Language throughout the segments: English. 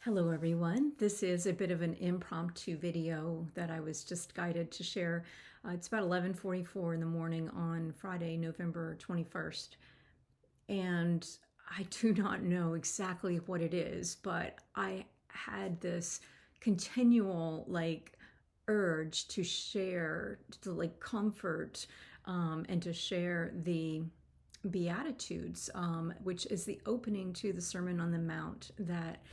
Hello everyone. This is a bit of an impromptu video that I was just guided to share. It's about 11:44 in the morning on Friday, November 21st. And I do not know exactly what it is, but I had this continual urge to share, to comfort, and to share the Beatitudes, which is the opening to the Sermon on the Mount that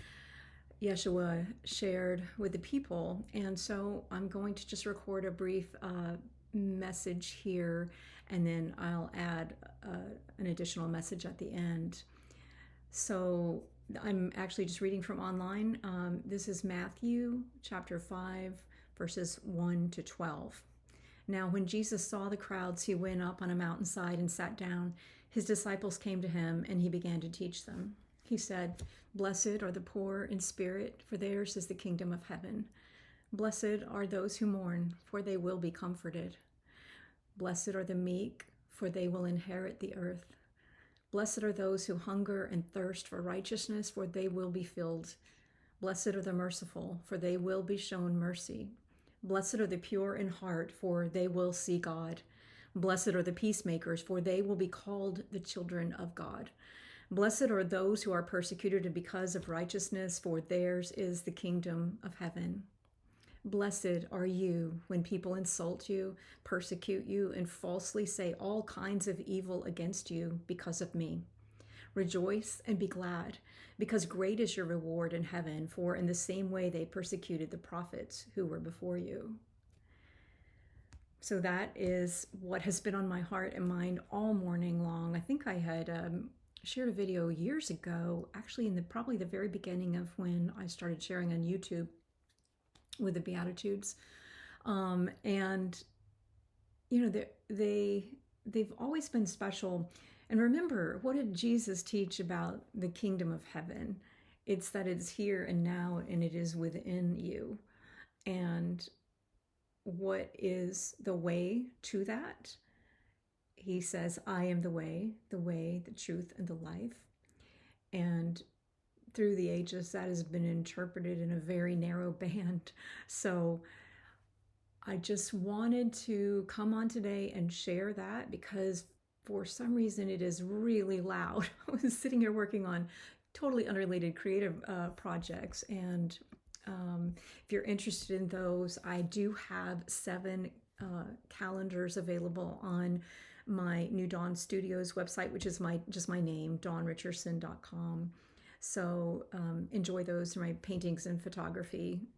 Yeshua shared with the people. And so I'm going to just record a brief message here, and then I'll add an additional message at the end. So I'm actually just reading from online. This is Matthew chapter 5, verses 1 to 12. Now, when Jesus saw the crowds, he went up on a mountainside and sat down. His disciples came to him, and he began to teach them. He said, "Blessed are the poor in spirit, for theirs is the kingdom of heaven. Blessed are those who mourn, for they will be comforted. Blessed are the meek, for they will inherit the earth. Blessed are those who hunger and thirst for righteousness, for they will be filled. Blessed are the merciful, for they will be shown mercy. Blessed are the pure in heart, for they will see God. Blessed are the peacemakers, for they will be called the children of God. Blessed are those who are persecuted because of righteousness, for theirs is the kingdom of heaven. Blessed are you when people insult you, persecute you, and falsely say all kinds of evil against you because of me. Rejoice and be glad, because great is your reward in heaven, for in the same way they persecuted the prophets who were before you." So that is what has been on my heart and mind all morning long. I think I had shared a video years ago, actually in probably the very beginning of when I started sharing on YouTube with the Beatitudes. And you know, they've always been special. And remember, what did Jesus teach about the kingdom of heaven? It's that it's here and now, and it is within you. And what is the way to that? He says, "I am the way, the truth, and the life." And through the ages, that has been interpreted in a very narrow band. So I just wanted to come on today and share that, because for some reason it is really loud. I was sitting here working on totally unrelated creative projects, and if you're interested in those, I do have 7 calendars available on my New Dawn Studios website, which is just my name, dawnrichardson.com. So enjoy those. They're my paintings and photography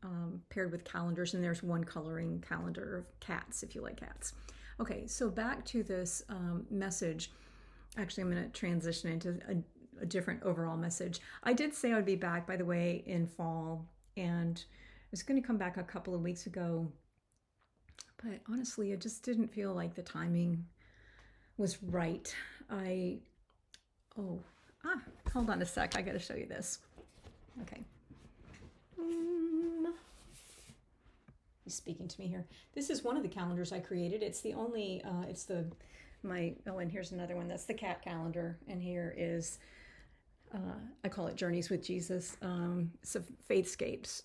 paired with calendars, and there's one coloring calendar of cats if you like cats. Okay, so back to this message. Actually, I'm going to transition into a different overall message. I did say I'd be back, by the way, in fall, and I was going to come back a couple of weeks ago, but honestly, I just didn't feel like the timing was right. Hold on a sec. I got to show you this. Okay. He's speaking to me here. This is one of the calendars I created. It's the only, and here's another one. That's the cat calendar. And here is, I call it Journeys with Jesus. Some Faithscapes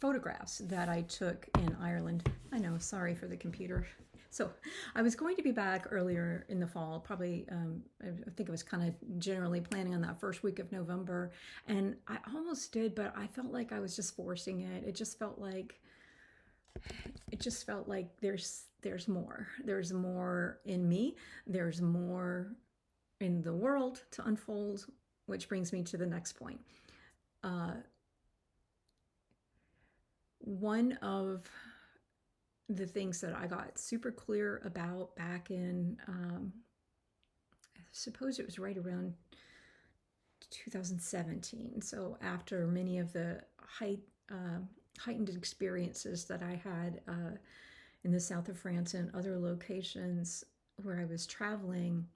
photographs that I took in Ireland. I know, sorry for the computer. So I was going to be back earlier in the fall, probably, I think I was kind of generally planning on that first week of November, and I almost did, but I felt like I was just forcing it. It just felt like there's more. There's more in me. There's more in the world to unfold, which brings me to the next point. One of the things that I got super clear about back in, I suppose it was right around 2017. So after many of the heightened experiences that I had in the south of France and other locations where I was traveling,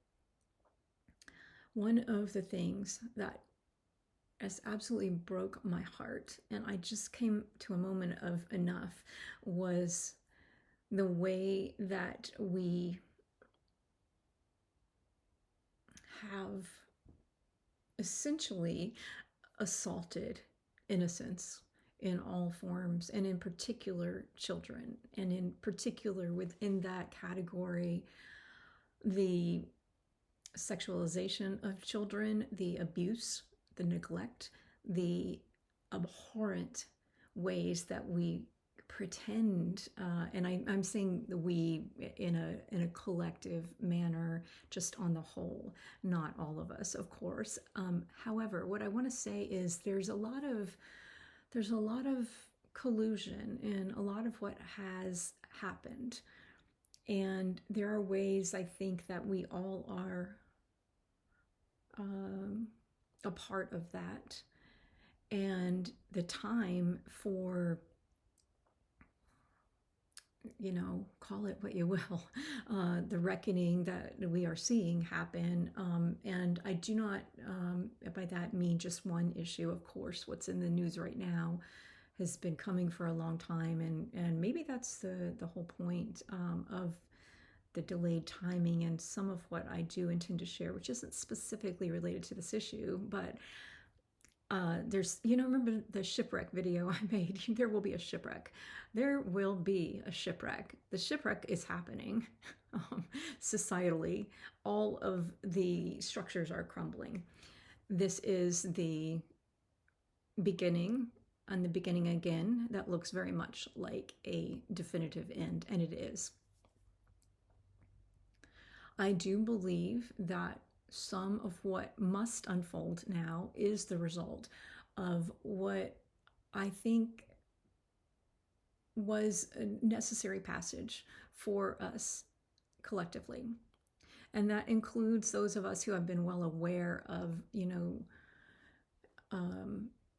one of the things that has absolutely broke my heart, and I just came to a moment of enough, was the way that we have essentially assaulted innocence in all forms, and in particular children, and in particular within that category, the sexualization of children, the abuse, the neglect, the abhorrent ways that we pretend, and I'm saying the we in a collective manner, just on the whole, not all of us, of course. However, what I want to say is there's a lot of collusion in a lot of what has happened, and there are ways I think that we all are a part of that, and the time for, call it what you will, the reckoning that we are seeing happen. And I do not, by that, mean just one issue. Of course, what's in the news right now has been coming for a long time, and maybe that's the whole point of the delayed timing and some of what I do intend to share, which isn't specifically related to this issue, but there's, remember the shipwreck video I made? There will be a shipwreck. There will be a shipwreck. The shipwreck is happening societally. All of the structures are crumbling. This is the beginning, and the beginning again that looks very much like a definitive end, and it is. I do believe that some of what must unfold now is the result of what I think was a necessary passage for us collectively. And that includes those of us who have been well aware of,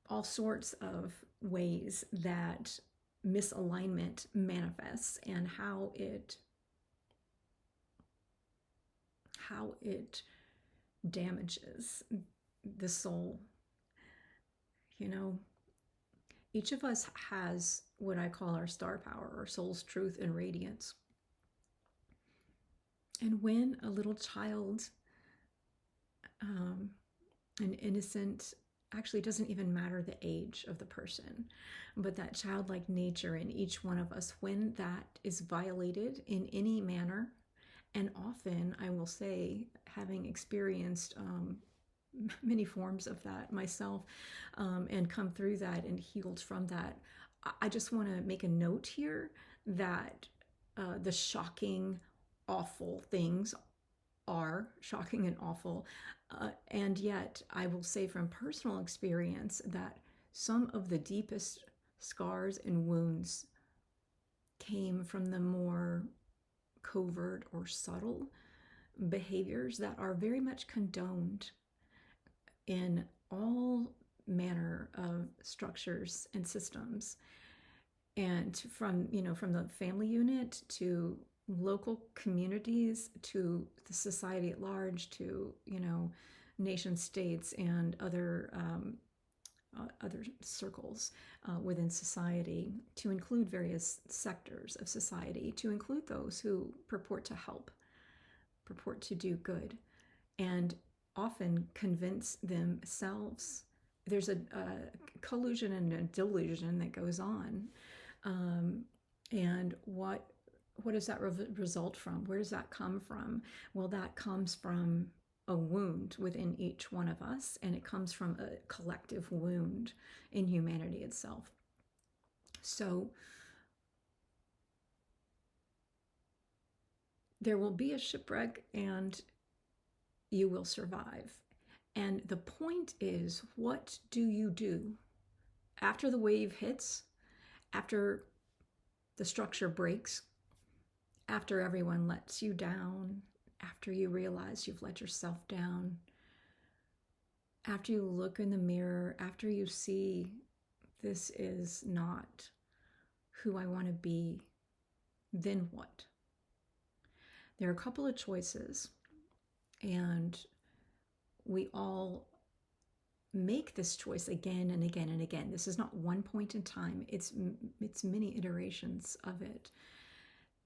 all sorts of ways that misalignment manifests and how it damages the soul. Each of us has what I call our star power, our soul's truth and radiance. And when a little child, an innocent, actually doesn't even matter the age of the person, but that childlike nature in each one of us, when that is violated in any manner, and often, I will say, having experienced many forms of that myself, and come through that and healed from that, I just want to make a note here that the shocking, awful things are shocking and awful. And yet, I will say from personal experience that some of the deepest scars and wounds came from the more covert or subtle behaviors that are very much condoned in all manner of structures and systems, and from the family unit to local communities to the society at large to nation states and other circles within society, to include various sectors of society, to include those who purport to help, purport to do good, and often convince themselves. There's a collusion and a delusion that goes on. And what does that result from? Where does that come from? Well, that comes from a wound within each one of us, and it comes from a collective wound in humanity itself. So there will be a shipwreck, and you will survive. And the point is, what do you do after the wave hits, after the structure breaks, after everyone lets you down, after you realize you've let yourself down, after you look in the mirror, after you see this is not who I want to be, then what? There are a couple of choices, and we all make this choice again and again and again. This is not one point in time. It's many iterations of it.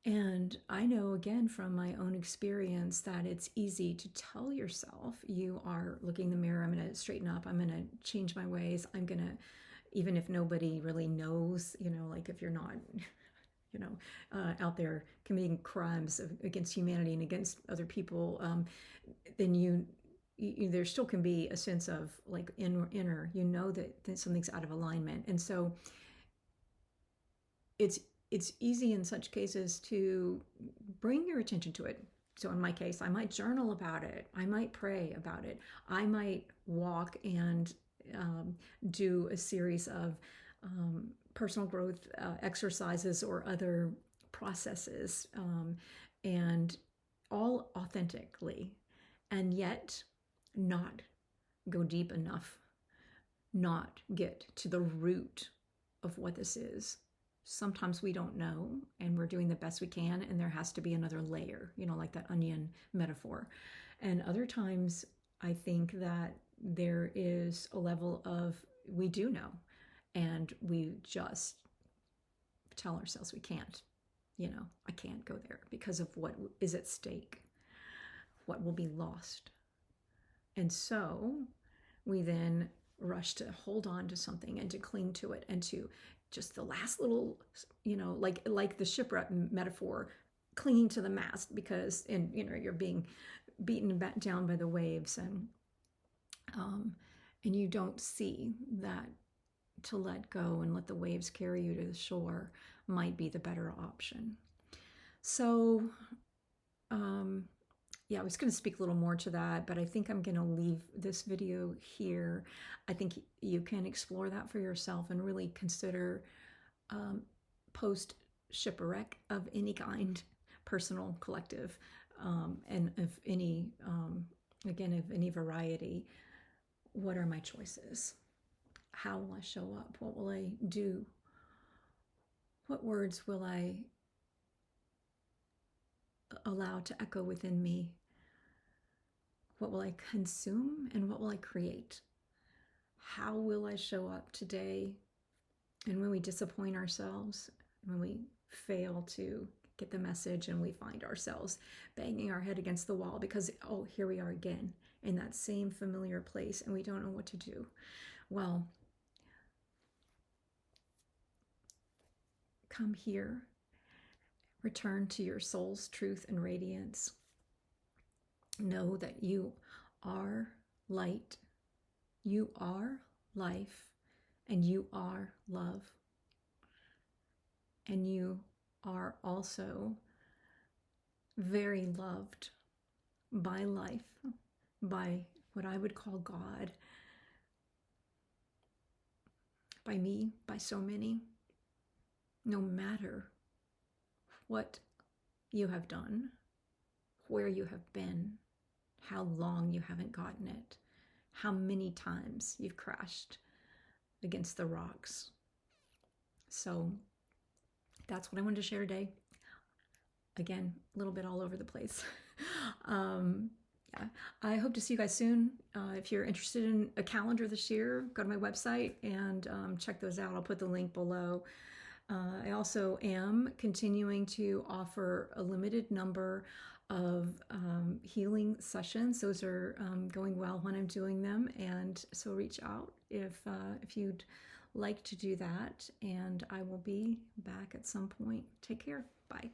And I know again from my own experience that it's easy to tell yourself you are looking in the mirror, I'm going to straighten up, I'm going to change my ways, I'm going to, even if nobody really knows, like if you're not, out there committing crimes against humanity and against other people, then there still can be a sense of like inner, that something's out of alignment. And so it's easy in such cases to bring your attention to it. So in my case, I might journal about it. I might pray about it. I might walk and do a series of personal growth exercises or other processes, and all authentically, and yet not go deep enough, not get to the root of what this is. Sometimes we don't know and we're doing the best we can, and there has to be another layer, like that onion metaphor. And other times I think that there is a level of we do know, and we just tell ourselves we can't. I can't go there because of what is at stake, what will be lost. And so we then rush to hold on to something and to cling to it, and to just the last little, like the shipwreck metaphor, clinging to the mast because, and you're being beaten back down by the waves, and you don't see that to let go and let the waves carry you to the shore might be the better option. So, yeah, I was going to speak a little more to that, but I think I'm going to leave this video here. I think you can explore that for yourself and really consider post shipwreck of any kind, personal, collective, and of any, again, of any variety. What are my choices? How will I show up? What will I do? What words will I allow to echo within me? What will I consume and what will I create? How will I show up today? And when we disappoint ourselves, when we fail to get the message and we find ourselves banging our head against the wall because, oh, here we are again in that same familiar place and we don't know what to do. Well, come here, return to your soul's truth and radiance. Know that you are light, you are life, and you are love. And you are also very loved by life, by what I would call God, by me, by so many. No matter what you have done, where you have been, how long you haven't gotten it, how many times you've crashed against the rocks. So that's what I wanted to share today. Again, a little bit all over the place. Yeah. I hope to see you guys soon. If you're interested in a calendar this year, go to my website and check those out. I'll put the link below. I also am continuing to offer a limited number of healing sessions. Those are going well when I'm doing them, and so reach out if you'd like to do that, and I will be back at some point. Take care. Bye.